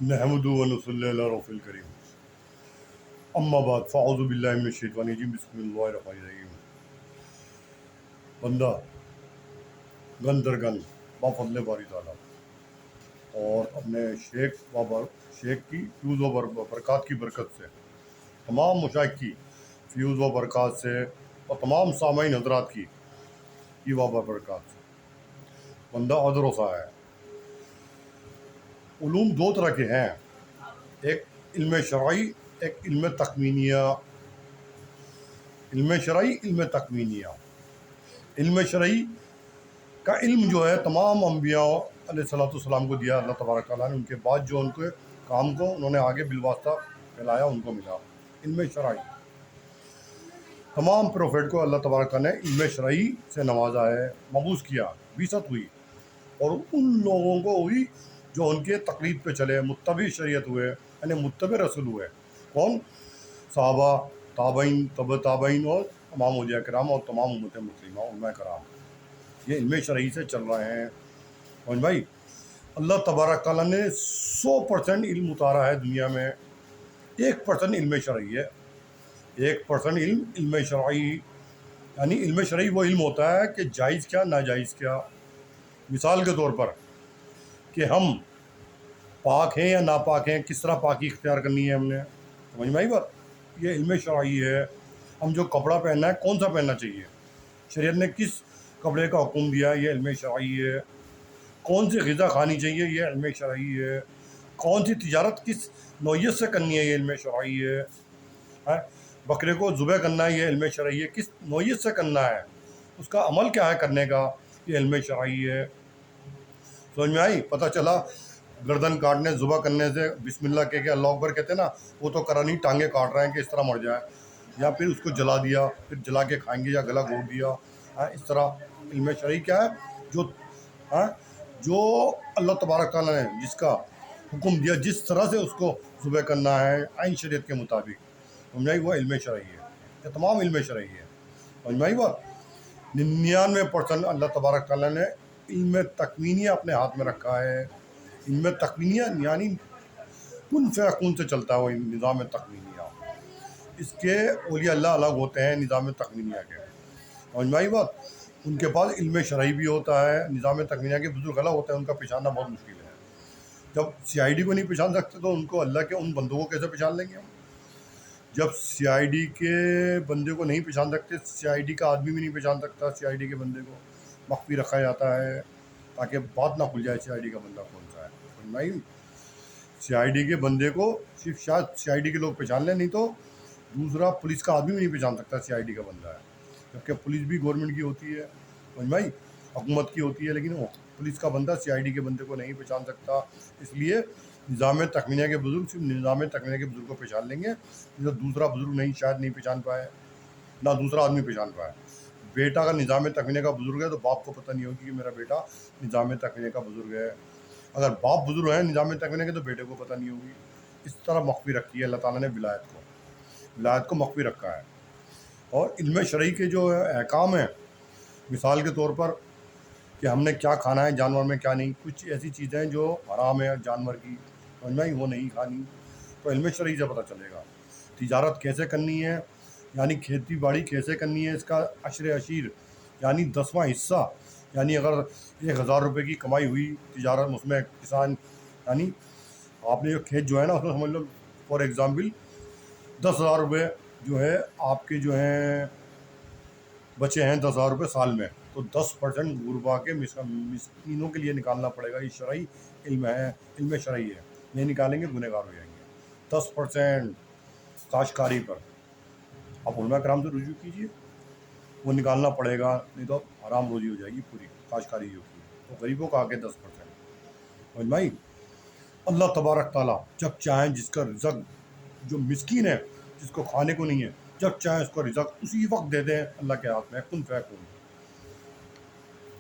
نحمد و نصلی علی رسول کریم اما بعد فاعوذ باللہ من الشیطان الرجیم بسم اللہ الرحمن الرحیم بندہ گن در گن بفضل باری تعالیٰ اور اپنے شیخ کی فیوز و برکات کی برکت سے تمام مشائخ کی فیوز و برکات سے اور تمام سامعین حضرات کی وابر برکات سے بندہ ادروسا ہے۔ علوم دو طرح کے ہیں، ایک علم شرعی، ایک علم تخمینیہ۔ علم شرعی، علم تخمینیہ۔ علم شرعی کا علم جو ہے تمام انبیاء علیہ السلام کو دیا اللہ تبارک تعالیٰ نے، ان کے بعد جو ان کے کام کو انہوں نے آگے بالواسطہ پھیلایا ان کو ملا علم شرعی۔ تمام پروفیٹ کو اللہ تبارک تعالیٰ نے علم شرعی سے نوازا ہے، مبعوث کیا، بعثت ہوئی، اور ان لوگوں کو ہوئی جو ان کے تقلید پہ چلے، متبع شریعت ہوئے، یعنی متبع رسول ہوئے۔ کون؟ صحابہ، تابعین، تبع تابعین، اور تمام اولیاء کرام اور تمام امت مسلمہ، علماء کرام، یہ علم شرعی سے چل رہے ہیں۔ اور بھائی اللہ تبارک تعالیٰ نے 100% علم اتارا ہے دنیا میں، 1% علم شرعی ہے، 1% علم شرعی۔ یعنی علم شرعی وہ علم ہوتا ہے کہ جائز کیا، ناجائز کیا۔ مثال کے طور پر کہ ہم پاک ہیں یا ناپاک ہیں، کس طرح پاکی اختیار کرنی ہے ہم نے، سمجھ میں آئی بات؟ یہ علم شرعی ہے۔ ہم جو کپڑا پہننا ہے کون سا پہننا چاہیے، شریعت نے کس کپڑے کا حکم دیا، یہ علم شرعی ہے۔ کون سی غذا کھانی چاہیے، یہ علم شرعی ہے۔ کون سی تجارت کس نوعیت سے کرنی ہے، یہ علم شرعی ہے۔ بکرے کو ذبح کرنا ہے، یہ علم شرعی ہے، کس نوعیت سے کرنا ہے، اس کا عمل کیا ہے کرنے کا، یہ علم شرعی ہے۔ سمجھ میں آئی؟ پتہ چلا گردن کاٹنے، ذبح کرنے سے بسم اللہ کہہ کے اللہ اکبر کہتے ہیں نا، وہ تو کرا نہیں، ٹانگیں کاٹ رہے ہیں کہ اس طرح مر جائے، یا پھر اس کو جلا دیا، پھر جلا کے کھائیں گے، یا گلا گھونٹ دیا۔ اس طرح علم شرعی کیا ہے، جو اللہ تبارک تعالیٰ نے جس کا حکم دیا، جس طرح سے اس کو ذبح کرنا ہے عین شریعت کے مطابق، سمجھائی، وہ علم شرعی ہے۔ یہ تمام علم شرعی ہے، سمجھائی بات؟ 99% اللہ تبارک تعالیٰ نے علم تکوینیہ اپنے ہاتھ میں رکھا ہے۔ علم تکوینیہ یعنی کن فیکون سے چلتا ہے وہ نظام تکوینیہ۔ اس کے اولیاء اللہ الگ ہوتے ہیں نظام تکوینیہ کے، سمجھ میں آئی بات؟ ان کے پاس علم شرعی بھی ہوتا ہے، نظام تکوینیہ کے بزرگ الگ ہوتے ہیں، ان کا پہچاننا بہت مشکل ہے۔ جب سی آئی ڈی کو نہیں پہچان سکتے تو ان کو اللہ کے ان بندوں کو کیسے پہچان لیں گے ہم؟ جب سی آئی ڈی کے بندے کو نہیں پہچان سکتے، سی آئی ڈی کا آدمی بھی نہیں پہچان سکتا، سی آئی ڈی کے بندے کو مخفی رکھا جاتا ہے تاکہ بات نہ کھل جائے سی آئی ڈی کا بندہ کون سا ہے، سمجھ آئی؟ سی آئی ڈی کے بندے کو صرف شاید سی آئی ڈی کے لوگ پہچان لیں، نہیں تو دوسرا پولیس کا آدمی بھی نہیں پہچان سکتا سی آئی ڈی کا بندہ ہے، جبکہ پولیس بھی گورنمنٹ کی ہوتی ہے، سمجھ میں آئی؟ حکومت کی ہوتی ہے، لیکن وہ پولیس کا بندہ سی آئی ڈی کے بندے کو نہیں پہچان سکتا۔ اس لیے نظام تکوینیہ کے بزرگ صرف نظام تکوینیہ کے بزرگ کو پہچان لیں گے، جو دوسرا بزرگ شاید نہیں پہچان پائے، نہ دوسرا آدمی پہچان پائے۔ بیٹا اگر نظام تکوینیہ کا بزرگ ہے تو باپ کو پتہ نہیں ہوگی کہ میرا بیٹا نظام تکوینیہ کا بزرگ ہے۔ اگر باپ بزرگ ہیں نظام تکوینیہ کے تو بیٹے کو پتہ نہیں ہوگی۔ اس طرح مخفی رکھی ہے اللہ تعالیٰ نے ولایت کو مخفی رکھا ہے۔ اور علم شرعی کے جو احکام ہیں، مثال کے طور پر کہ ہم نے کیا کھانا ہے جانور میں، کیا نہیں، کچھ ایسی چیزیں جو حرام ہے جانور کی، سمجھ میں وہ نہیں کھانی، تو علم شرعی سے پتہ چلے گا۔ تجارت کیسے کرنی ہے، یعنی کھیتی باڑی کیسے کرنی ہے، اس کا عشر عشیر یعنی 10واں حصہ، یعنی اگر 1000 روپے کی کمائی ہوئی تجارت، اس میں کسان یعنی آپ نے جو کھیت جو ہے نا اس میں سمجھ لو فار ایگزامپل 10,000 روپے جو ہے آپ کے جو ہیں بچے ہیں 10,000 روپے سال میں، تو 10% غربا کے مسکینوں کے لیے نکالنا پڑے گا۔ یہ شرعی علم ہے، علم شرعی ہے، نہیں نکالیں گے گنہگار ہو جائیں گے۔ 10% کاشتکاری پر آپ علماء کرام سے رجوع کیجیے، وہ نکالنا پڑے گا، نہیں تو حرام روزی ہو جائے گی پوری کاشتکاری جو کی، تو غریبوں کا آگے 10%، سمجھ میں آئی؟ اللہ تبارک تعالیٰ جب چاہیں جس کا رزق، جو مسکین ہے جس کو کھانے کو نہیں ہے، جب چاہیں اس کو رزق اسی وقت دے دیں، اللہ کے ہاتھ میں کن فیکون،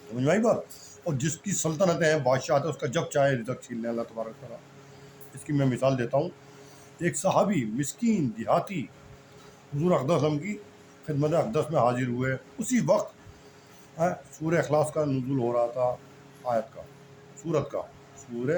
سمجھ میں آئی بات؟ اور جس کی سلطنتیں ہیں، بادشاہ ہے، اس کا جب چاہے رزق چھین لیں اللہ تبارک تعالیٰ۔ اس کی میں مثال دیتا ہوں، ایک صحابی مسکین دیہاتی حضور اقدس وسلم کی خدمت اقدس میں حاضر ہوئے، اسی وقت سورہ اخلاص کا نزول ہو رہا تھا، آیت کا، سورت کا سورہ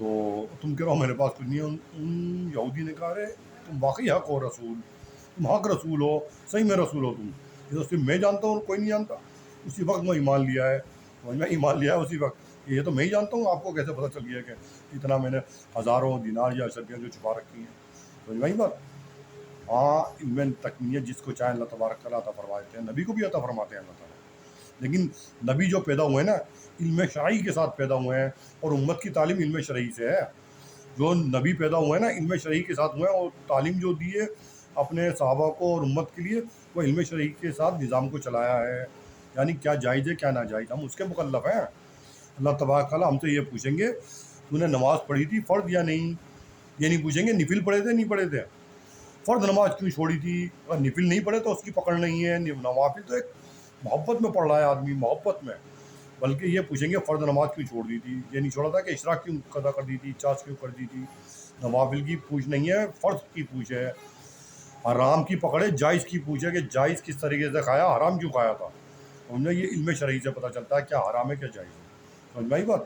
تو تم کہہ رہا ہو میرے پاس کچھ نہیں ہے. ان یہودی نے کہا ارے تم واقعی حق ہو رسول, تم حق رسول ہو, صحیح میں رسول ہو تم, یہ تو صرف میں جانتا ہوں اور کوئی نہیں جانتا. اسی وقت میں ایمان لیا ہے, میں ایمان لیا ہے اسی وقت, یہ تو میں ہی جانتا ہوں, آپ کو کیسے پتہ چل گیا کہ اتنا میں نے ہزاروں دینار یا اشرفیاں جو چھپا رکھی ہیں. سمجھ میں آئی بات. ہاں علم تکمیہ جس کو چاہے اللہ تبارک تعالیٰ عطا فرماتے ہیں, نبی کو بھی عطا فرماتے ہیں اللہ تعالیٰ. لیکن نبی جو پیدا ہوئے ہیں نا علم شرعی کے ساتھ پیدا ہوئے ہیں, اور امت کی تعلیم علم شرعی سے ہے. جو نبی پیدا ہوئے ہیں نا علم شرعی کے ساتھ ہوئے ہیں, اور تعلیم جو دی ہے اپنے صحابہ کو اور امت کے لیے وہ علم شرعی کے ساتھ نظام کو چلایا ہے. یعنی کیا جائز ہے کیا ناجائز, ہم اس کے مکلف ہیں. اللہ تبارک تعالیٰ ہم سے یہ پوچھیں گے تو نے نماز پڑھی تھی فرض یا نہیں, یہ نہیں پوچھیں گے نفل پڑھے تھے نہیں پڑھے تھے. فرض نماز کیوں چھوڑی تھی, اگر نفل نہیں پڑھے تو اس کی پکڑ نہیں ہے. نوافل تو ایک محبت میں پڑھ رہا ہے آدمی, محبت میں, بلکہ یہ پوچھیں گے فرض نماز کیوں چھوڑ دی تھی, یہ نہیں چھوڑا تھا کہ اشراق کیوں قضا کر دی تھی, چاش کیوں کر دی تھی. نوافل کی پوچھ نہیں ہے, فرض کی پوچھ ہے. حرام کی پکڑے, جائز کی پوچھ ہے کہ جائز کس طریقے سے کھایا, حرام کیوں کھایا تھا. ہمیں یہ علم شرعی سے پتہ چلتا ہے کیا حرام ہے کیا جائز ہے. سمجھ میں آئی بات.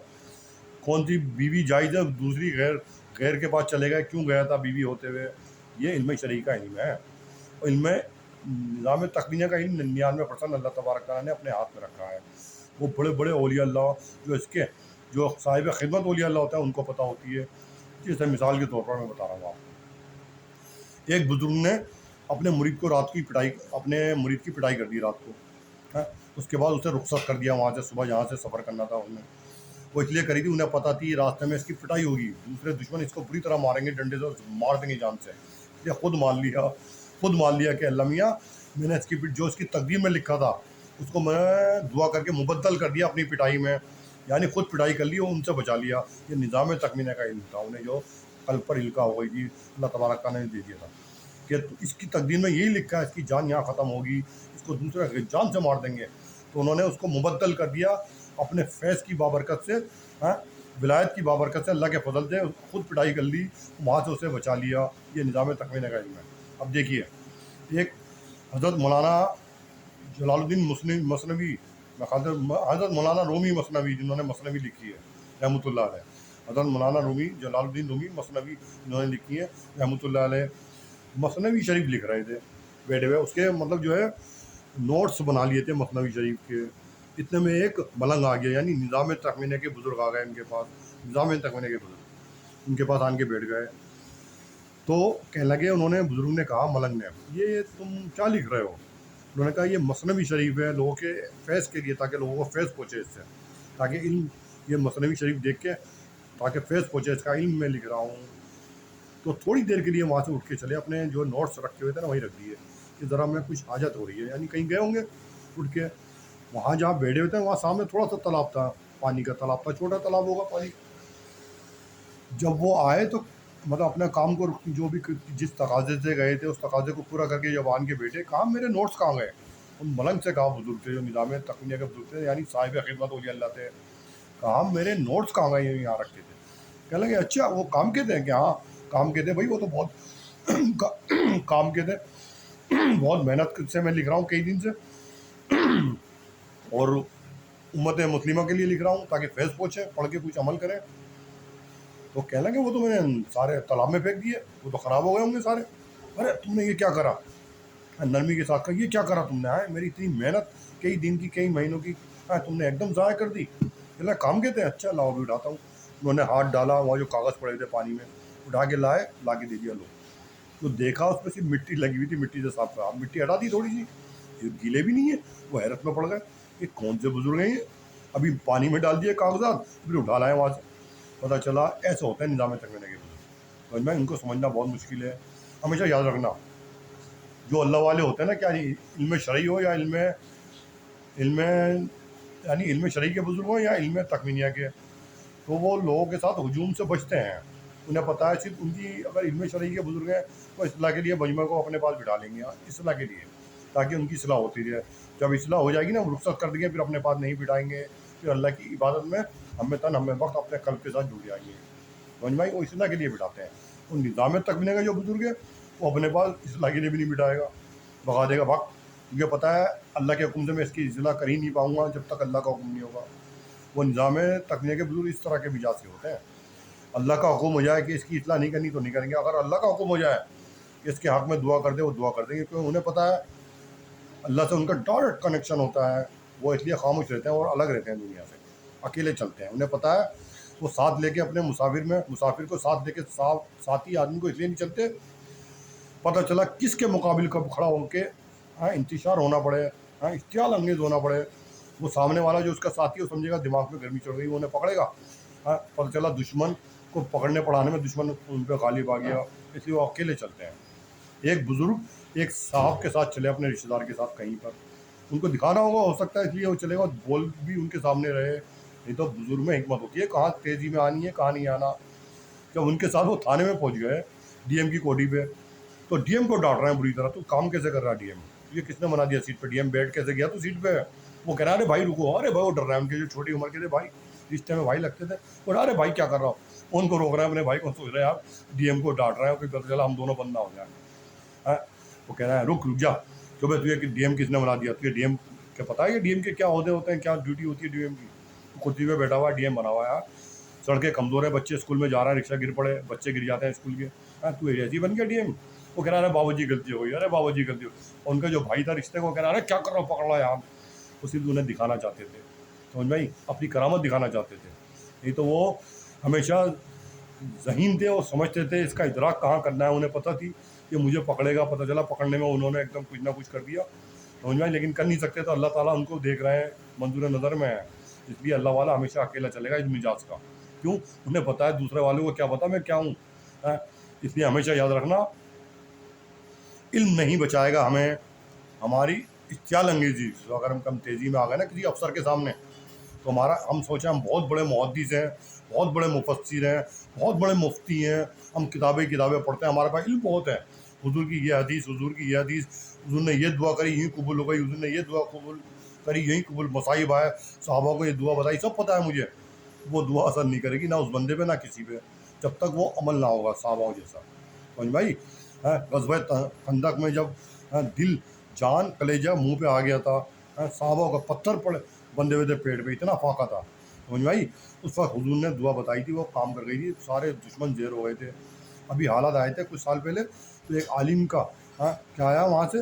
کون سی بیوی جائز ہے, دوسری غیر کے پاس چلے گئے, کیوں گیا تھا بیوی ہوتے ہوئے, یہ علم شرعی کا علم ہے. اور علم نظام تکوینہ کا علم 99% اللہ تبارک تعالیٰ نے اپنے ہاتھ میں رکھا ہے. وہ بڑے بڑے اولیاء اللہ جو صاحب خدمت اولیاء اللہ ہوتا ہے ان کو پتہ ہوتی ہے. جیسے مثال کے طور پر میں بتا رہا ہوں آپ کو, ایک بزرگ نے اپنے مرید کی پٹائی کر دی رات کو. اس کے بعد اسے رخصت کر دیا وہاں سے, صبح جہاں سے سفر کرنا تھا انہیں, وہ اس لیے کری تھی انہیں پتہ تھی راستے میں اس کی پٹائی ہوگی, دوسرے دشمن اس کو بری طرح ماریں گے, ڈنڈے سے مار دیں گے جان سے. اس لیے خود مان لیا کہ اللہ میاں میں نے جو اس کی تقدیر میں لکھا تھا اس کو میں دعا کر کے مبدل کر دیا اپنی پٹائی میں, یعنی خود پٹائی کر لی اور ان سے بچا لیا. یہ نظام تکمینہ کا علم تھا انہیں جو قلب پر القاء ہو گئی تھی, اللہ تبارک تعالیٰ نے دے دیا تھا کہ اس کی تقدیر میں یہی لکھا ہے اس کی جان یہاں ختم ہوگی, اس کو دوسرے جان سے مار دیں گے. تو انہوں نے اس کو مبدل کر دیا اپنے فیض کی بابرکت سے, ولایت کی بابرکت سے, اللہ کے فضل سے خود پٹائی کر لی, وہاں سے اسے بچا لیا. یہ نظام تکمینہ کا علم ہے. اب دیکھیے ایک حضرت مولانا جلال الدین مثنوی, حضرت مولانا رومی مثنوی جنہوں نے مثنوی لکھی ہے رحمۃ اللہ علیہ, حضرت مولانا رومی جلال الدین رومی مثنوی جنہوں نے لکھی ہے رحمۃ اللہ علیہ, مثنوی شریف لکھ رہے تھے بیٹھے ہوئے. اس کے مطلب جو ہے نوٹس بنا لیے تھے مثنوی شریف کے. اتنے میں ایک ملنگ آ گیا, یعنی نظام تکمینہ کے بزرگ آ گئے ان کے پاس, نظام تکمینہ کے بزرگ ان کے پاس آن کے بیٹھ گئے. تو کہنے لگے, انہوں نے بزرگ نے کہا ملنگ نے, یہ تم کیا لکھ رہے ہو. انہوں نے کہا یہ مثنوی شریف ہے لوگوں کے فیض کے لیے, تاکہ لوگوں کو فیض پہنچے اس سے, تاکہ علم, یہ مثنوی شریف دیکھ کے تاکہ فیض پہنچے اس کا علم میں لکھ رہا ہوں. تو تھوڑی دیر کے لیے وہاں سے اٹھ کے چلے, اپنے جو نوٹس رکھے ہوئے تھے نا وہیں رکھ دیے کہ ذرا میں کچھ حاجت ہو رہی ہے, یعنی کہیں گئے ہوں گے اٹھ کے. وہاں جہاں بیٹھے ہوئے تھے وہاں سامنے تھوڑا سا تالاب تھا, پانی کا تالاب تھا, چھوٹا تالاب ہوگا پانی. جب وہ آئے تو مطلب اپنے کام کو جو بھی جس تقاضے سے گئے تھے اس تقاضے کو پورا کر کے جب آن کے بیٹھے, کہا میرے نوٹس کہاں گئے. ان ملنگ سے کہا, بزرگ تھے جو نظام تکمینہ کے بزرگ تھے, یعنی صاحب خدمت اولیاء اللہ تھے, کہا میرے نوٹس کہاں گئے یہاں رکھے تھے. کہنے لگے اچھا وہ کام کے تھے, کہ ہاں کام کے تھے بھائی, وہ تو بہت کام کے تھے, بہت محنت سے میں لکھ رہا ہوں کئی دن سے, اور امت مسلمہ کے لیے لکھ رہا ہوں تاکہ فیض پہنچے, پڑھ کے کچھ عمل کریں. تو کہنے لگے وہ تو میں نے سارے تالاب میں پھینک دیے, وہ تو خراب ہو گئے ہوں گے سارے. ارے تم نے یہ کیا کرا, نرمی کے ساتھ کہا یہ کیا کرا تم نے, میری اتنی محنت کئی دن کی کئی مہینوں کی تم نے ایک دم ضائع کر دی. کہ کام کے تھے, اچھا لاؤ بھی اٹھاتا ہوں. انہوں نے ہاتھ ڈالا, وہاں جو کاغذ پڑے تھے پانی میں اٹھا کے لائے, لا کے دے دیا. لوگ تو دیکھا اس پہ صرف مٹی لگی ہوئی تھی, مٹی سے صاف کرا, مٹی ہٹا دی تھوڑی سی, یہ گیلے بھی نہیں ہے. وہ حیرت میں پڑ گئے کہ کون سے بزرگ ہیں یہ, ابھی پانی میں ڈال دیے کاغذات پھر اٹھا لائے وہاں سے. پتہ چلا ایسا ہوتا ہے نظام تکمینہ کے بزرگ. سمجھ میں ان کو سمجھنا بہت مشکل ہے. ہمیشہ یاد رکھنا جو اللہ والے ہوتے ہیں نا, کیا علم شرعی ہو یا علم یعنی علم شرعی کے بزرگ ہوں یا علم تکمینہ کے, تو وہ لوگوں کے ساتھ ہجوم سے بچتے ہیں. انہیں پتہ ہے صرف ان کی اگر علم شرعی کے بزرگ ہیں تو اصلاح کے لیے مجمع کو اپنے پاس بٹھا لیں گے, اصلاح کے لیے, تاکہ ان کی اصلاح ہوتی رہے. جب اصلاح ہو جائے گی نا, رخصت کر دیں گے, پھر اپنے پاس نہیں بٹھائیں گے, پھر اللہ کی عبادت میں ہمیں تن ہمیں وقت اپنے قلب کے ساتھ جڑ جائیں گے. مجمع کو اصلاح کے لیے بٹھاتے ہیں. ان نظام تکمینہ کا جو بزرگ ہے وہ اپنے پاس اصلاح کے لیے بھی نہیں بٹھائے گا, بغا دے گا وقت, کیونکہ پتہ ہے اللہ کے حکم سے میں اس کی اصلاح کر ہی نہیں پاؤں گا جب تک اللہ کا حکم نہیں ہوگا. وہ نظام تکمینہ کے بزرگ اس طرح کے مزاج سے ہوتے ہیں. اللہ کا حکم ہو جائے کہ اس کی اصلاح نہیں کرنی تو نہیں کریں گے. اگر اللہ کا حکم ہو جائے کہ اس کے حق میں دعا کر دے وہ دعا کر دیں گے, کیونکہ انہیں پتہ ہے اللہ سے ان کا ڈائریکٹ کنیکشن ہوتا ہے. وہ اس لیے خاموش رہتے ہیں اور الگ رہتے ہیں دنیا سے, اکیلے چلتے ہیں. انہیں پتہ ہے وہ ساتھ لے کے اپنے مسافر کو ساتھ لے کے ساتھی آدمی کو اس لیے نہیں چلتے, پتہ چلا کس کے مقابل کب کھڑا ہو کے انتشار ہونا پڑے, اشتعال انگیز ہونا پڑے. وہ سامنے والا جو اس کا ساتھی ہے وہ سمجھے گا دماغ میں گرمی چڑھ گئی, وہ انہیں پکڑے گا. پتہ چلا دشمن کو پکڑنے پڑھانے میں دشمن ان پہ غالب آ گیا, اس لیے وہ اکیلے چلتے ہیں. ایک بزرگ ایک صاحب کے ساتھ چلے اپنے رشتے دار کے ساتھ کہیں پر, ان کو دکھانا ہوگا, ہو سکتا ہے اس لیے وہ چلے گا, بول بھی ان کے سامنے رہے. نہیں تو بزرگ میں حکمت ہوتی ہے کہاں تیزی میں آنی ہے کہاں نہیں آنا. جب ان کے ساتھ وہ تھانے میں پہنچ گئے ڈی ایم کی کوٹھی پہ, تو ڈی ایم کو ڈانٹ رہے ہیں بری طرح, تو کام کیسے کر رہا ہے ڈی ایم, یہ کس نے بنا دیا سیٹ پہ, ڈی ایم بیٹھ کیسے گیا تو سیٹ پہ. وہ کہہ رہا ہے ارے بھائی رکو, ارے بھائی وہ ڈر رہا ہے, ان کے جو چھوٹی عمر کے تھے بھائی, رشتے میں بھائی لگتے تھے, اور ارے بھائی کیا کر رہا ہو, ان کو روک رہے ہیں اپنے بھائی کو, سوچ رہے ہیں آپ ڈی ایم کو ڈانٹ رہے ہیں کہ پتہ چلا ہم دونوں بندہ ہو جائیں. وہ کہہ رہا ہے رک جا, تو بھائی تجھے ڈی ایم کس نے بنا دیا, تجھے ڈی ایم کیا پتا ہے کہ ڈی ایم کے کیا عہدے ہوتے ہیں, کیا ڈیوٹی ہوتی ہے ڈی ایم کی. کرسی پہ بیٹھا ہوا ہے, ڈی ایم بنا ہوا ہے. سڑکیں کمزور ہیں, بچے اسکول میں جا رہے ہیں, رکشہ گر پڑے, بچے گر جاتے ہیں اسکول کے, تو ایسی بن گیا ڈی ایم. وہ کہہ رہا ہے بابا جی غلطی ہو گئی, ارے بابا جی غلطی ہو. ان کا جو بھائی تھا رشتے کو کہہ رہا ہے کیا کر رہا ہو, پکڑ رہا ہے یار. وہ صرف انہیں دکھانا چاہتے تھے, سمجھ بھائی, اپنی کرامت دکھانا چاہتے تھے. نہیں تو وہ ہمیشہ ذہین تھے اور سمجھتے تھے اس کا ادراک کہاں کرنا ہے. انہیں پتہ تھی کہ مجھے پکڑے گا, پتہ چلا پکڑنے میں انہوں نے ایک دم کچھ نہ کچھ کر دیا, سمجھ بھائی, لیکن کر نہیں سکتے. تو اللہ تعالیٰ ان کو دیکھ رہے ہیں, منظور نظر میں ہے, اس لیے اللہ والا ہمیشہ اکیلا چلے گا اس مزاج کا. کیوں, انہیں پتہ ہے دوسرے والوں کو کیا پتا میں کیا ہوں. اس لیے ہمیشہ یاد رکھنا, علم نہیں بچائے گا ہمیں ہماری اشتعال انگیزی. اگر ہم کم تیزی میں آ گئے نا کسی افسر کے سامنے, تو ہم سوچیں ہم بہت بڑے محدث ہیں, بہت بڑے مفسر ہیں, بہت بڑے مفتی ہیں, ہم کتابیں پڑھتے ہیں, ہمارے پاس علم بہت ہے. حضور کی یہ حدیث, حضور کی یہ حدیث, حضور نے یہ دعا کری یہیں قبول ہو گئی, حضور نے یہ دعا قبول کری یہیں قبول, مصائب آئے صحابہ کو یہ دعا بتائی, سب پتہ ہے مجھے. وہ دعا اثر نہیں کرے گی نہ اس بندے پہ نہ کسی پہ, جب تک وہ عمل نہ ہوگا صحابہ جیسا. سمجھ بھائی, غزوہ خندق میں جب دل جان کلیجہ منہ پہ آ گیا تھا, صحابہ کا پتھر پڑے بندے ہوئے تھے پیٹ پہ, اتنا فاقہ تھا. سمجھ بھائی, اس وقت حضور نے دعا بتائی تھی, وہ کام کر گئی تھی, سارے دشمن زیر ہو گئے تھے. ابھی حالات آئے تھے کچھ سال پہلے, تو ایک عالم کا کیا آیا وہاں سے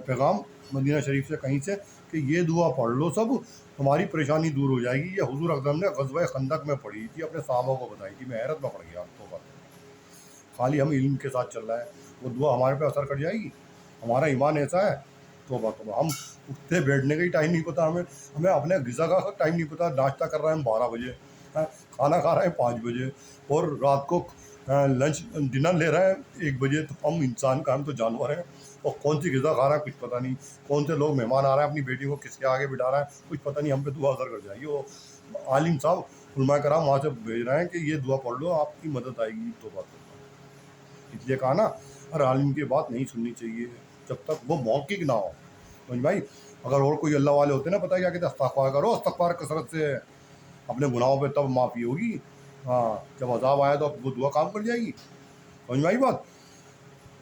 پیغام مدینہ شریف سے کہیں سے کہ یہ دعا پڑھ لو سب, تمہاری پریشانی دور ہو جائے گی. یہ حضور اکرم نے غزوہ خندق میں پڑھی تھی, اپنے صحابہ کو بتائی تھی. میں حیرت میں پڑ گیا. تو خالی ہم علم کے ساتھ چل رہا ہے, وہ دعا ہمارے پہ اثر کر جائے گی. ہمارا ایمان ایسا ہے, توبہ ہم اٹھتے بیٹھنے کا ہی ٹائم نہیں پتہ ہمیں اپنے غذا کا ٹائم نہیں پتہ. ناشتہ کر رہے ہیں ہم 12 بجے, کھانا کھا رہے ہیں 5 بجے, اور رات کو لنچ ڈنر لے رہے ہیں 1 بجے. تو ہم انسان کا, ہم تو جانور ہیں, اور کون سی غذا کھا رہا ہے کچھ پتہ نہیں. کون سے لوگ مہمان آ رہے ہیں, اپنی بیٹی کو کس کے آگے بٹھا رہا ہے کچھ پتہ نہیں. ہم پہ دعا اثر کر جائے گی. وہ عالم صاحب علماء کرام وہاں سے بھیج رہے ہیں کہ یہ دعا پڑھ لو, آپ کی مدد آئے گی. توبہ. اس لیے کہا نا, ہر عالم کی بات نہیں سننی چاہیے جب تک وہ موقع نہ ہو. سمجھ بھائی, اگر اور کوئی اللہ والے ہوتے نا, پتہ کیا کہتے, استغفار کرو, استغفار کثرت سے اپنے گناہوں پہ, تب معافی ہوگی. جب عذاب آیا تو اب وہ دعا کام کر جائے گی. سمجھ بھائی بات.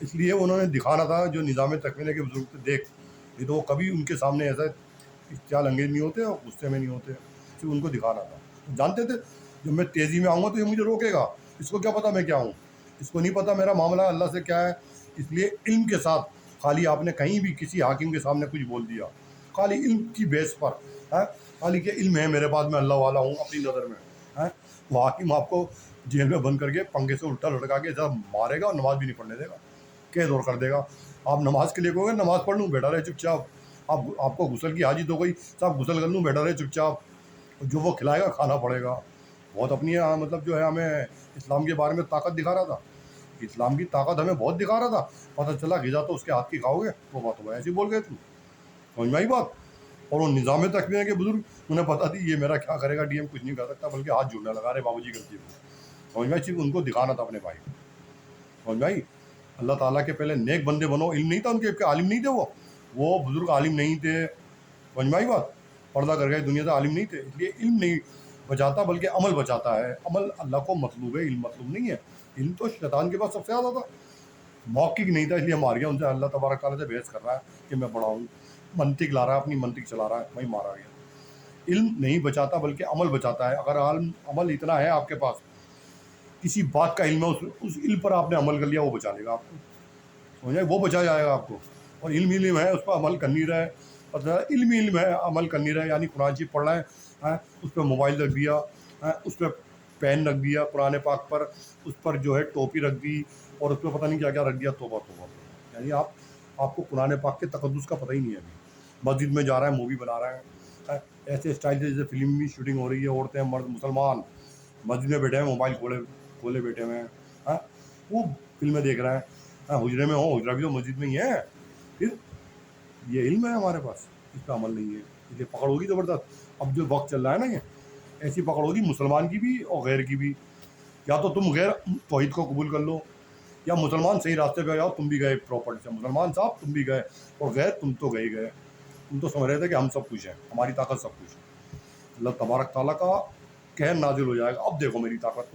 اس لیے انہوں نے دکھانا تھا جو نظام تکمیلہ کے بزرگ تھے, دیکھ, نہیں تو وہ کبھی ان کے سامنے ایسا اشتعال انگیز نہیں ہوتے اور غصے میں نہیں ہوتے. صرف ان کو دکھانا تھا. جانتے تھے جب میں تیزی میں آؤں گا تو یہ مجھے روکے گا, اس کو کیا پتا میں کیا ہوں, اس کو نہیں پتا میرا معاملہ اللہ سے کیا ہے. اس لیے علم کے ساتھ, خالی آپ نے کہیں بھی کسی حاکم کے سامنے کچھ بول دیا, خالی علم کی بیس پر, خالی کہ علم ہے میرے پاس, میں اللہ والا ہوں اپنی نظر میں, وہ حاکم آپ کو جیل میں بند کر کے پنکھے سے الٹا لٹکا کے ایسا مارے گا اور نماز بھی نہیں پڑھنے دے گا, قید اور کر دے گا. آپ نماز کے لیے کہو گے نماز پڑھ لوں, بیٹھا رہے چپ چاپ. آپ کو غسل کی حاجت ہو گئی, صاحب غسل کر لوں, بیٹھا رہے چپ چاپ. جو وہ کھلائے گا کھانا پڑے گا. بہت اپنی مطلب جو ہے ہمیں اسلام کے بارے میں طاقت دکھا رہا تھا. اسلام کی طاقت ہمیں بہت دکھا رہا تھا. پتہ چلا غذا تو اس کے ہاتھ کی کھاؤ گے, وہ بات تو ایسی بول گئے تم. سمجھ میں آئی بات. اور وہ نظام تکمیہ کے بزرگ, انہیں پتا تھی یہ میرا کیا کرے گا, ڈی ایم کچھ نہیں کر سکتا, بلکہ ہاتھ جوڑنے لگا رہے بابو جی غلطی کو. سمجھ میں, صرف ان کو دکھانا تھا اپنے بھائی کو. سمجھ بھائی, اللہ تعالیٰ کے پہلے نیک بندے بنو. علم نہیں تھا ان کے, عالم نہیں تھے وہ بزرگ عالم نہیں تھے. سمجھ میں آئی بات. پردہ کر گئے دنیا سے, عالم نہیں تھے. اس لیے علم نہیں بچاتا بلکہ عمل بچاتا ہے. عمل اللہ کو مطلوب ہے, علم مطلوب نہیں ہے. علم تو شیطان کے پاس سب سے زیادہ تھا, موقع نہیں تھا, اس لیے مار گیا. ان سے اللہ تبارک تعالیٰ سے بحث کر رہا ہے کہ میں بڑا ہوں, منطق لا رہا ہے, اپنی منطق چلا رہا ہے, وہیں مارا گیا. علم نہیں بچاتا بلکہ عمل بچاتا ہے. اگر عمل اتنا ہے آپ کے پاس کسی بات کا علم ہے، اس علم پر آپ نے عمل کر لیا، وہ بچا لے گا آپ کو، سمجھے، وہ بچا جائے گا آپ کو. اور علم ہے، اس پر عمل کر نہیں رہے، علم ہے، عمل کر نہیں رہے، یعنی قرآن شریف پڑھ رہے ہیں، اس پہ موبائل رکھ دیا، اس پہ پین رکھ دیا قرآن پاک پر، اس پر جو ہے ٹوپی رکھ دی، اور اس پہ پتہ نہیں کیا کیا رکھ دیا. توبہ توبہ. یعنی آپ کو قرآن پاک کے تقدس کا پتہ ہی نہیں ہے. ابھی مسجد میں جا رہا ہے، مووی بنا رہا ہے، ایسے اسٹائل سے جیسے فلم بھی شوٹنگ ہو رہی ہے، عورتیں مرد مسلمان مسجد میں بیٹھے ہیں، موبائل کھولے بیٹھے ہوئے ہیں، وہ فلمیں دیکھ رہے ہیں. حجرے میں ہو، حجرہ بھی تو مسجد میں ہی ہے. پھر یہ علم ہے ہمارے پاس، اس پہ عمل نہیں ہے، اس لیے پکڑ ہوگی زبردست. اب جو وقت چل رہا ہے نا، یہ ایسی پکڑ ہوگی مسلمان کی بھی اور غیر کی بھی. یا تو تم غیر توحید کو قبول کر لو، یا مسلمان صحیح راستے پہ جاؤ، تم بھی گئے پراپرٹی سے، مسلمان صاحب تم بھی گئے، اور غیر تم تو گئے. تم تو سمجھ رہے تھے کہ ہم سب کچھ ہیں، ہماری طاقت سب کچھ ہے. اللہ تبارک تعالیٰ کا قہر نازل ہو جائے گا. اب دیکھو میری طاقت،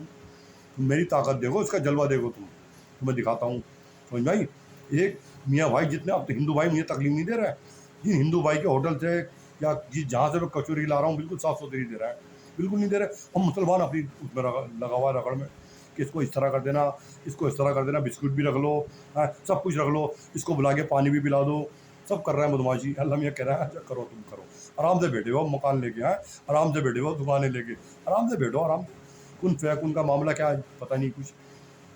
تم میری طاقت دیکھو، اس کا جلوہ دیکھو، تمہیں دکھاتا ہوں. سمجھ بھائی، ایک میاں بھائی جتنے، اب تو ہندو بھائی مجھے تکلیف نہیں دے رہا ہے، جن ہندو بھائی کے ہوٹل سے یا جہاں سے میں کچوری لا رہا ہوں بالکل صاف ستھری دے رہا ہے، بالکل نہیں دے رہے. ہم مسلمان اپنی اس میں لگا ہوا ہے رگڑ میں کہ اس کو اس طرح کر دینا، اس کو اس طرح کر دینا، بسکٹ بھی رکھ لو، سب کچھ رکھ لو، اس کو بلا کے پانی بھی پلا دو، سب کر رہے ہیں بدماشی. اللہ یہ کہہ رہا ہے اچھا کرو، تم کرو، آرام سے بیٹھے ہو مکان لے کے، آرام سے بیٹھے ہو دکانیں لے کے، آرام سے بیٹھو آرام سے. کن فیکون کا معاملہ کیا ہے پتہ نہیں کچھ.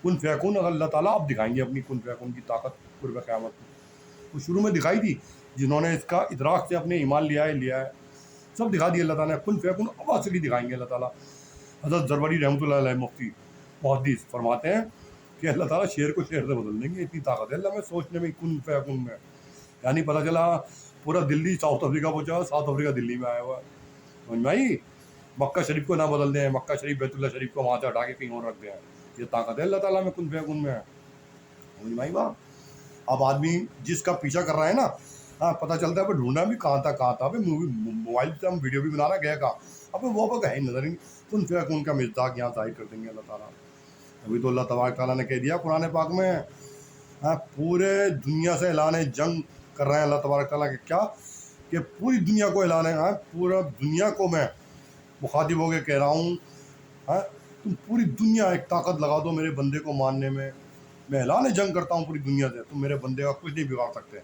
کن فیکون اگر اللہ تعالیٰ اب دکھائیں گے اپنی کن فیکون کی طاقت قرب قیامت میں. وہ شروع میں دکھائی تھی، جنہوں نے اس کا ادراک سے اپنے ایمان لیا ہے، سب دکھا دیا اللہ تعالیٰ نے. کن فیکون اب اصلی دکھائیں گے اللہ تعالیٰ. حضرت زربری رحمۃ اللہ علیہ مفتی محدث فرماتے ہیں کہ اللہ تعالیٰ شعر کو شعر سے بدل دیں گے، اتنی طاقت ہے اللہ میں سوچنے میں، کن فیکون میں. یعنی پتہ چلا پورا دلی ساؤتھ افریقہ پہنچا، ساؤتھ افریقہ دلی میں آیا ہوا. سمجھ بھائی، مکہ شریف کو نہ بدل دیں، مکہ شریف بیت اللہ شریف کو وہاں سے ہٹا کے کہیں اور رکھ دیں. یہ طاقت ہے اللہ تعالیٰ میں، کن فیکون میں ہے. سمجھ بھائی بات. اب آدمی جس کا پیچھا کر رہا ہے نا، پتہ چلتا ہے ڈھونڈنا بھی کہاں تھا. ابھی موبائل سے ہم ویڈیو بھی بنا رہا گیا کہاں، اب وہ پہ کہیں نظر نہیں. کن فیکون کا مزداق یہاں ظاہر کر دیں گے اللہ تعالیٰ. ابھی تو اللہ تبارک تعالیٰ نے کہہ دیا قرآن پاک میں، پورے دنیا سے اعلان جنگ کر رہے ہیں اللہ تبارک تعالیٰ کے. کیا کہ پوری دنیا کو اعلان ہے، پورا دنیا کو میں مخاطب ہو کے کہہ رہا ہوں، تم پوری دنیا ایک طاقت لگا دو میرے بندے کو ماننے میں. میں اعلان جنگ کرتا ہوں پوری دنیا سے، تم میرے بندے کا کچھ نہیں بگاڑ سکتے.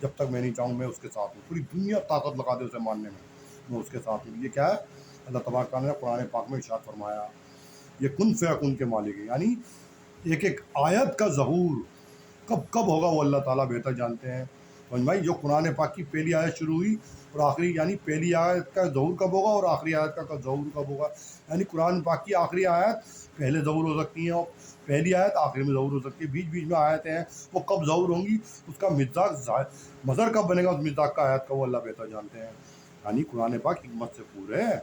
جب تک میں نہیں چاہوں میں اس کے ساتھ ہوں. پوری دنیا طاقت لگا دے اسے ماننے میں اس کے ساتھ ہوں. یہ کیا ہے؟ اللہ تبارک تعالیٰ نے قرآن پاک میں ارشاد فرمایا. یہ کن فیکون کے مالک ہے، یعنی ایک ایک آیت کا ظہور کب ہوگا وہ اللہ تعالیٰ بہتر جانتے ہیں. بھائی جو قرآن پاک کی پہلی آیت شروع ہوئی اور آخری، یعنی پہلی آیت کا ظہور کب ہوگا اور آخری آیت کا ظہور کب ہوگا. یعنی قرآن پاک کی آخری آیت پہلے ظہور ہو سکتی ہیں، اور پہلی آیت آخری میں ظہور ہو سکتی ہے. بیچ میں آیتیں ہیں، وہ کب ظہور ہوں گی، اس کا مزداق مظہر کب بنے گا اس مزداق کا آیت کا، وہ اللہ بہتر جانتے ہیں. یعنی قرآن پاک حکمت سے پورے ہے،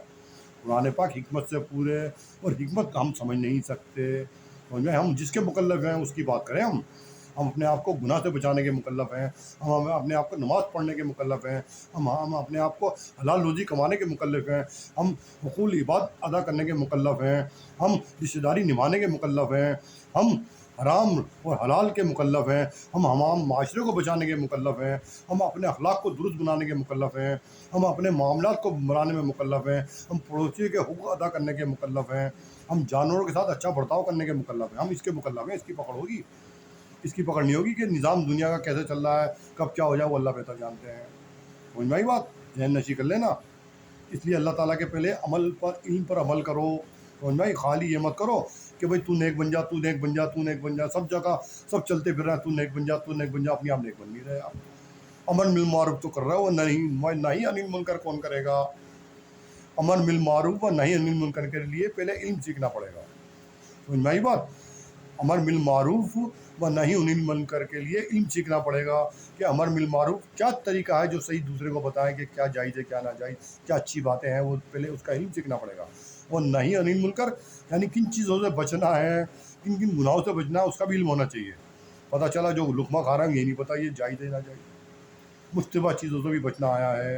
قرآن پاک حکمت سے پورے، اور حکمت ہم سمجھ نہیں سکتے. ہم جس کے مکلف ہیں اس کی بات کریں. ہم اپنے آپ کو گناہ سے بچانے کے مکلف ہیں، ہم اپنے آپ کو نماز پڑھنے کے مکلف ہیں، ہم اپنے آپ کو حلال روزی کمانے کے مکلف ہیں، ہم حقوق عبادت ادا کرنے کے مکلف ہیں، ہم رشتہ داری نبھانے کے مکلف ہیں، ہم حرام اور حلال کے مکلف ہیں، ہم معاشرے کو بچانے کے مکلف ہیں، ہم اپنے اخلاق کو درست بنانے کے مکلف ہیں، ہم اپنے معاملات کو بنانے میں مکلف ہیں، ہم پڑوسی کے حقوق ادا کرنے کے مکلف ہیں، ہم جانوروں کے ساتھ اچھا برتاؤ کرنے کے مکلف ہیں. ہم اس کے مکلف ہیں. اس کی پکڑ ہوگی، اس کی پکڑ نہیں ہوگی کہ نظام دنیا کا کیسے چل رہا ہے، کب کیا ہو جائے، وہ اللہ بہتر جانتے ہیں. سمجھ میں آئی بات؟ ذہن نشی کر لینا. اس لیے اللہ تعالیٰ کے پہلے عمل پر، علم پر عمل کرو. سمجھ میں آئی؟ خالی یہ مت کرو کہ بھائی تو نیک بن جا، تو نیک بن جا، تو نیک بن جا، سب جگہ سب چلتے پھر رہے ہیں، تو نیک بن جا، تو نیک بن جا. اپنے آپ نیک بن نہیں رہے آپ. امر بالمعروف تو کر رہے ہو، نہیں انل منکر کون کرے گا؟ امر بالمعروف اور نہیں انل منکر کے لیے پہلے علم سیکھنا پڑے گا. سمجھ میں آئی بات؟ امر بالمعروف و نہیں انل منکر کے لیے علم سیکھنا پڑے گا کہ امر بالمعروف کیا طریقہ ہے جو صحیح دوسرے کو بتائیں کہ کیا جائز ہے، کیا ناجائز، کیا اچھی باتیں ہیں، وہ پہلے اس کا علم سیکھنا پڑے گا. اور نہیں انل منکر یعنی کن چیزوں سے بچنا ہے، کن کن گناہوں سے بچنا ہے، اس کا بھی علم ہونا چاہیے. پتہ چلا جو لقمہ کھا رہا ہے یہ نہیں پتہ یہ جائز ہے ناجائز. مشتبہ چیزوں سے بھی بچنا آیا ہے.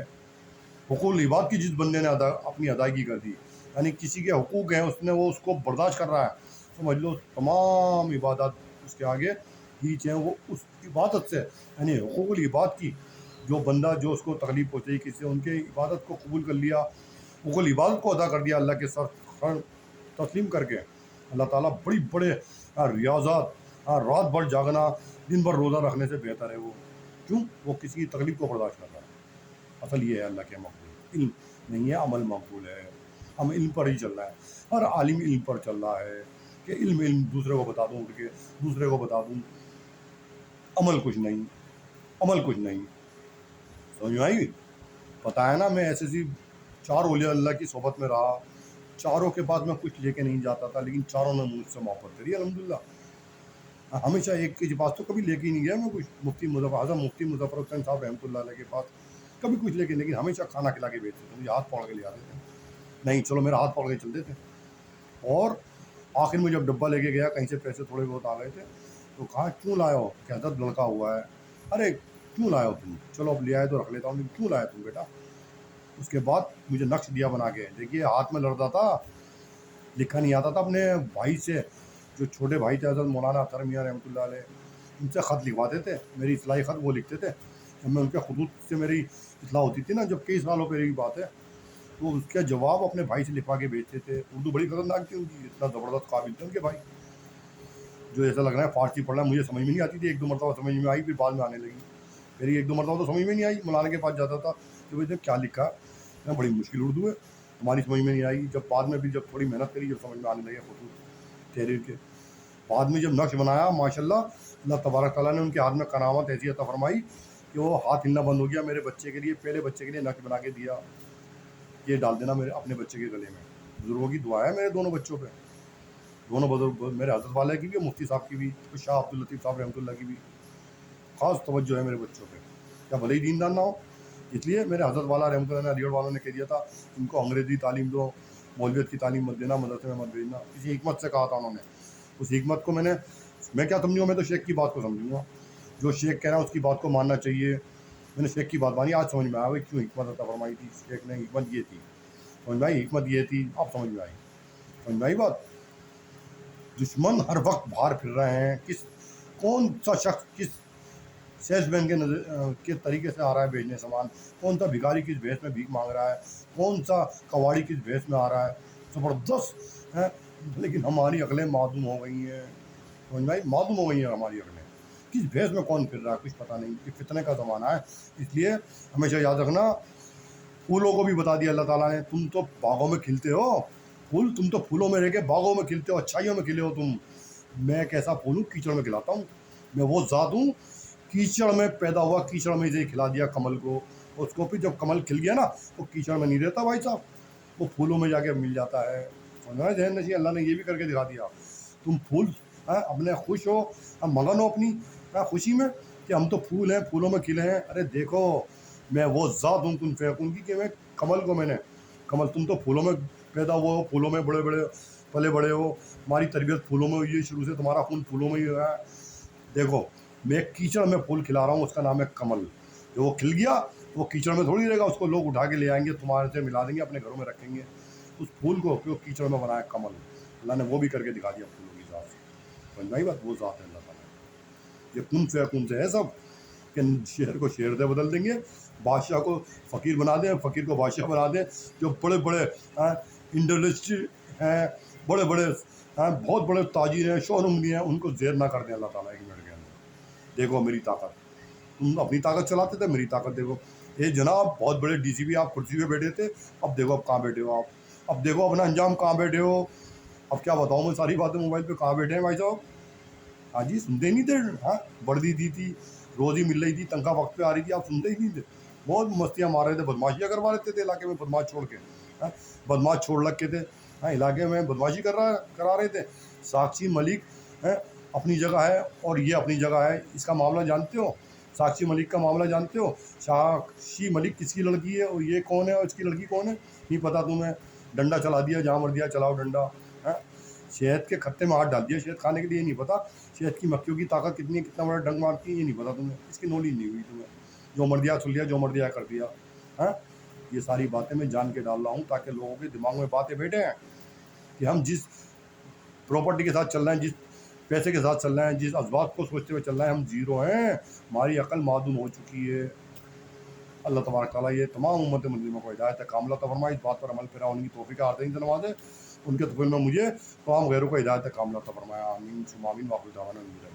حقوق العباد کی جس بندے نے اپنی ادائیگی کر دی، یعنی کسی کے حقوق ہیں اس کو برداشت کر رہا ہے، سمجھ لو تمام عبادات اس کے آگے ہیچ ہیں. وہ اس عبادت سے، یعنی حقوق العباد کی جو بندہ جو اس کو تکلیف پہنچائی کسی سے، ان کے عبادت کو قبول کر لیا، حقوق العبادت کو ادا کر دیا اللہ کے سر تسلیم کر کے، اللہ تعالیٰ بڑی بڑے ریاضات، رات بھر جاگنا، دن بھر روزہ رکھنے سے بہتر ہے وہ. کیوں؟ وہ کسی کی تکلیف کو برداشت کر رہا ہے. اصل یہ ہے اللہ کے مقبول علم نہیں ہے، عمل مقبول ہے. ہم علم پر ہی چل رہا ہے، ہر عالم علم پر چل رہا ہے کہ علم دوسرے کو بتا دوں، اٹھ کے دوسرے کو بتا دوں. عمل کچھ نہیں، عمل کچھ نہیں. سمجھ میں آئی؟ پتا ہے نا، میں ایسے سی 4 اولیاء اللہ کی صحبت میں رہا، چاروں کے بعد میں کچھ لے کے نہیں جاتا تھا، لیکن چاروں نے مجھ سے محبت کری الحمدللہ. ہمیشہ ایک کے پاس تو کبھی لے کے ہی نہیں گیا میں کچھ. مفتی مظفر حسین صاحب رحمۃ اللہ علیہ کے پاس کبھی کچھ لے کے، لیکن ہمیشہ کھانا کھلا کے بیچتے تھے، مجھے ہاتھ پکڑ کے لے آتے تھے. نہیں چلو میرا ہاتھ پکڑ کے چلتے تھے. اور آخر میں جب ڈبہ لے کے گیا، کہیں سے پیسے تھوڑے بہت آ گئے تھے، تو کہا کیوں لائے ہو؟ کہ حضرت لڑکا ہوا ہے. ارے کیوں لائے ہو تم؟ چلو اب لے آئے تو رکھ لیتا ہوں، لیکن کیوں لائے تم بیٹا؟ اس کے بعد مجھے نقش دیا بنا کے. دیکھیے ہاتھ میں لڑتا تھا، لکھا نہیں آتا تھا. اپنے بھائی سے، جو چھوٹے بھائی تھے حضرت مولانا اطہر میاں رحمۃ اللہ علیہ، ان سے خط لکھواتے تھے. میری اصلاحی خط وہ لکھتے تھے. جب میں ان کے خطوط سے میری اطلاع ہوتی تھی نا، جب کئی سالوں پہلے کی بات ہے، تو اس کا جواب اپنے بھائی سے لکھوا کے بھیجتے تھے. اردو بڑی خطرناک تھی ان کی، اتنا زبردست قابل تھے ان کے بھائی. جو ایسا لگ رہا ہے فارسی پڑھ رہا ہے، مجھے سمجھ میں نہیں آتی تھی. 1-2 مرتبہ سمجھ میں آئی، پھر بعد میں آنے لگی. پھر 1-2 مرتبہ تو سمجھ میں نہیں آئی. مولانا کے پاس جاتا تھا کہ بھائی کیا لکھا ہے، بڑی مشکل اردو ہے، ہماری سمجھ میں نہیں آئی. جب بعد میں بھی جب تھوڑی محنت کری، جب سمجھ میں آنے لگے خطوط تحریر کے بعد میں، جب نقش بنایا ماشاءاللہ، اللہ تبارک تعالیٰ نے ان کے ہاتھ میں کرامت ایسی عطا فرمائی کہ وہ ہاتھ ہلنا بند ہو گیا. میرے بچے کے لیے، پہلے بچے کے لیے نقش بنا کے دیا، یہ ڈال دینا میرے اپنے بچے کے گلے میں. بزرگوں کی دعا ہے میرے دونوں بچوں پہ، دونوں بزرگ، میرے حضرت والے کی بھی اور مفتی صاحب کی بھی، شاہ عبد الطیف صاحب رحمۃ اللہ کی بھی خاص توجہ ہے میرے بچوں پہ. کیا بھلے ہی دیندار نہ ہو؟ اس لیے میرے حضرت والا رحمۃ اللہ نے، علی گڑھ والوں نے کہہ دیا تھا ان کو انگریزی تعلیم دو، مولویت کی تعلیم مت دینا، مدرسے میں مت بھیجنا. کسی حکمت سے کہا تھا انہوں نے. اس حکمت کو میں کیا سمجھوں؟ میں تو شیخ کی بات کو سمجھوں گا. جو شیخ کہہ رہا ہے اس کی بات کو ماننا چاہیے. میں نے شیخ کی بات مانی، آج سمجھ میں آیا بھائی کیوں حکمت عطا فرمائی تھی شیخ نے. حکمت یہ تھی، سمجھ میں آئی؟ حکمت یہ تھی، اب سمجھ میں آئی. سمجھ میں آئی بات؟ دشمن ہر وقت باہر پھر رہے ہیں. کون سا شخص کس سیلس مین کے طریقے سے آ رہا ہے بیچنے سامان، کون سا بھکاری کس بھیس میں بھیک مانگ رہا ہے، کون سا کواڑی کس بھیس میں آ رہا ہے. زبردست ہے. لیکن ہماری عقلیں معدوم ہو گئی ہیں. سمجھ میں آئی؟ معدوم ہو گئی ہیں ہماری عقلیں. کس بھیس میں کون پھر رہا ہے کچھ پتہ نہیں. یہ فتنے کا زمانہ ہے. اس لیے ہمیشہ یاد رکھنا، پھولوں کو بھی بتا دیا اللہ تعالیٰ نے، تم تو باغوں میں کھلتے ہو پھول، تم تو پھولوں میں رہ کے باغوں میں کھلتے ہو، اچھائیوں میں کھلے ہو تم. میں ایک ایسا پھول ہوں کیچڑ میں کھلاتا ہوں. میں وہ ذات ہوں، کیچڑ میں پیدا ہوا، کیچڑ میں سے کھلا دیا کمل کو. اس کو پھر جب کمل کھل گیا نا، وہ کیچڑ میں نہیں رہتا بھائی صاحب، وہ پھولوں میں جا کے مل جاتا ہے. ذہن نشین اللہ نے یہ بھی کر کے دکھا دیا. تم پھول اپنے خوش ہو، مگن ہو اپنی خوشی میں کہ ہم تو پھول ہیں، پھولوں میں کھلے ہیں. ارے دیکھو میں وہ ذات ہوں کن فیکون کی، کہ میں کمل کو، میں نے کمل، تم تو پھولوں میں پیدا ہوا ہو، پھولوں میں بڑے بڑے پلے بڑے ہو، ہماری تربیت پھولوں میں ہوئی ہے، شروع سے تمہارا خون پھولوں میں ہی ہوا ہے. دیکھو میں ایک کیچڑ میں پھول کھلا رہا ہوں، اس کا نام ہے کمل. جو وہ کھل گیا وہ کیچڑ میں تھوڑی رہے گا، اس کو لوگ اٹھا کے لے آئیں گے، تمہارے سے ملا دیں گے، اپنے گھروں میں رکھیں گے. اس پھول کو جو کیچڑ میں بنایا کمل، اللہ نے وہ بھی کر کے دکھا دیا پھولوں کی ذات. سمجھ میں آئی بات؟ وہ ذات ہے اللہ تعالیٰ. یہ کن فیکون سے ہے سب، کہ شہر کو شہر سے بدل دیں گے، بادشاہ کو فقیر بنا دیں، فقیر کو بادشاہ بنا دیں. جو بڑے بڑے انڈسٹری ہیں، بڑے بڑے بہت بڑے تاجر ہیں، شوہرمندی ہیں، ان کو زیر نہ کر دیں اللہ تعالیٰ 1 منٹ کے اندر. دیکھو میری طاقت، تم اپنی طاقت چلاتے تھے، میری طاقت دیکھو. اے جناب بہت بڑے ڈی سی پی آپ کرسی پہ بیٹھے تھے، اب دیکھو اب کہاں بیٹھے ہو آپ. اب دیکھو اپنا انجام کہاں بیٹھے ہو. اب کیا بتاؤں میں ساری باتیں موبائل پہ، کہاں بیٹھے ہیں بھائی صاحب. ہاں جی سنتے ہی نہیں تھے. بردی دی تھی، روزی مل رہی تھی، تنخواہ وقت پہ آ رہی تھی، آپ سنتے ہی نہیں تھے. بہت مستیاں مار رہے تھے، بدماشیاں کروا لیتے تھے علاقے میں، بدماش چھوڑ کے. بدماش چھوڑ رکھے تھے علاقے میں، بدماشی کرا رہے تھے. ساکشی ملک اپنی جگہ ہے اور یہ اپنی جگہ ہے. اس کا معاملہ جانتے ہو؟ ساکشی ملک کا معاملہ جانتے ہو؟ ساکشی ملک کس کی لڑکی ہے اور یہ کون ہے اور اس کی لڑکی کون ہے؟ نہیں پتا تمہیں؟ ڈنڈا چلا دیا، جہاں مر دیا چلاؤ ڈنڈا. شہد کے کھتے میں ہاتھ ڈال دیا شہد کھانے کے لیے. نہیں پتا شہد کی مکھیوں کی طاقت کتنی ہے، کتنا بڑا ڈنگ مارتی ہے، یہ نہیں پتا تمہیں. اس کی نالج نہیں ہوئی تمہیں. جو مر دیا سن لیا، جو مر دیا کر دیا. یہ ساری باتیں میں جان کے ڈال رہا ہوں تاکہ لوگوں کے دماغ میں باتیں بیٹھے ہیں کہ ہم جس پراپرٹی کے ساتھ چل رہے ہیں، جس پیسے کے ساتھ چل رہے ہیں، جس اسباب کو سوچتے ہوئے چل رہے ہیں، ہم زیرو ہیں. ہماری عقل معدوم ہو چکی ہے. اللہ تبارک تعالیٰ یہ تمام امت مسلموں کو ہدایت کاملہ عطا فرمائے، اس بات پر عمل پیرا ہونے کی توفیق عطا فرمائے. ان کے طفیل میں مجھے تمام غیروں کو ہدایت کاملہ عطا فرمایا، آمین ثم آمین، واخر دعوانا الحمد للہ۔